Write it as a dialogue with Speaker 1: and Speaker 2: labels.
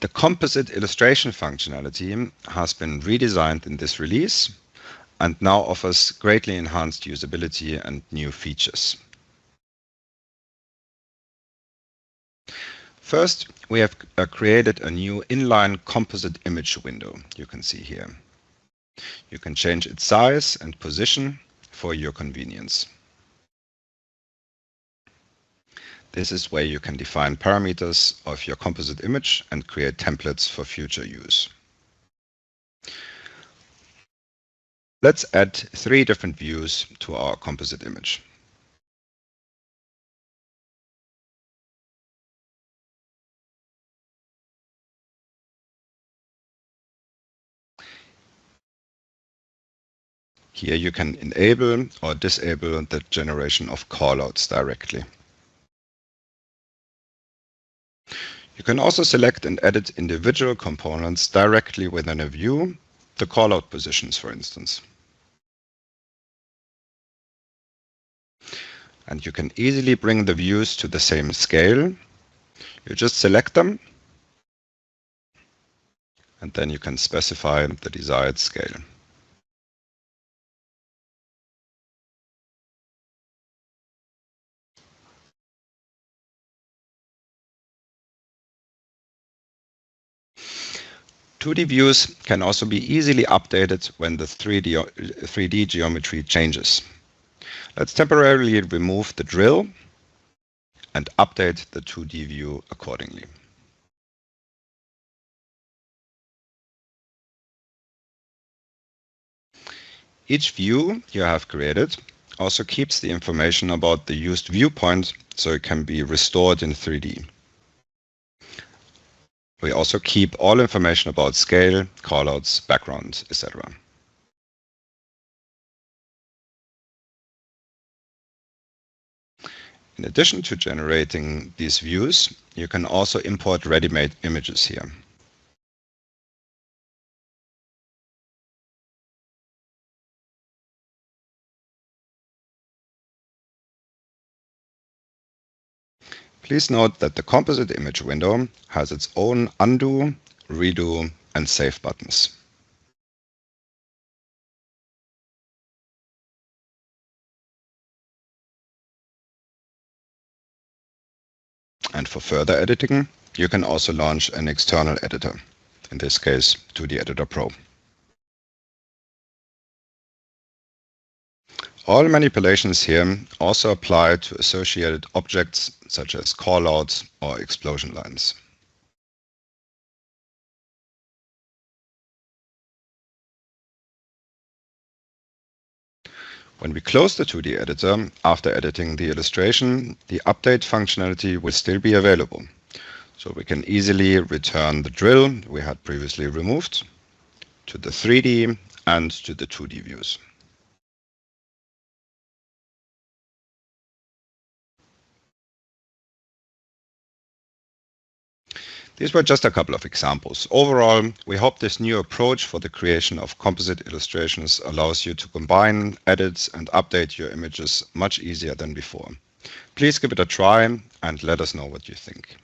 Speaker 1: The composite illustration functionality has been redesigned in this release and now offers greatly enhanced usability and new features. First, we have created a new inline composite image window you can see here. You can change its size and position for your convenience. This is where you can define parameters of your composite image and create templates for future use. Let's add 3 different views to our composite image. Here you can enable or disable the generation of callouts directly. You can also select and edit individual components directly within a view, the callout positions, for instance. And you can easily bring the views to the same scale. You just select them, and then you can specify the desired scale. "2D views can also be easily updated when the 3D geometry changes. Let's temporarily remove the drill and update the 2D view accordingly. Each view you have created also keeps the information about the used viewpoint, so it can be restored in 3D. We also keep all information about scale, callouts, background, etc. In addition to generating these views, you can also import ready-made images here. Please note that the composite image window has its own undo, redo, and save buttons. And for further editing, you can also launch an external editor, in this case 2D Editor Pro. All manipulations here also apply to associated objects such as callouts or explosion lines. When we close the 2D editor after editing the illustration, the update functionality will still be available. So we can easily return the drill we had previously removed to the 3D and to the 2D views. These were just a couple of examples. Overall, we hope this new approach for the creation of composite illustrations allows you to combine, edit, and update your images much easier than before. Please give it a try and let us know what you think.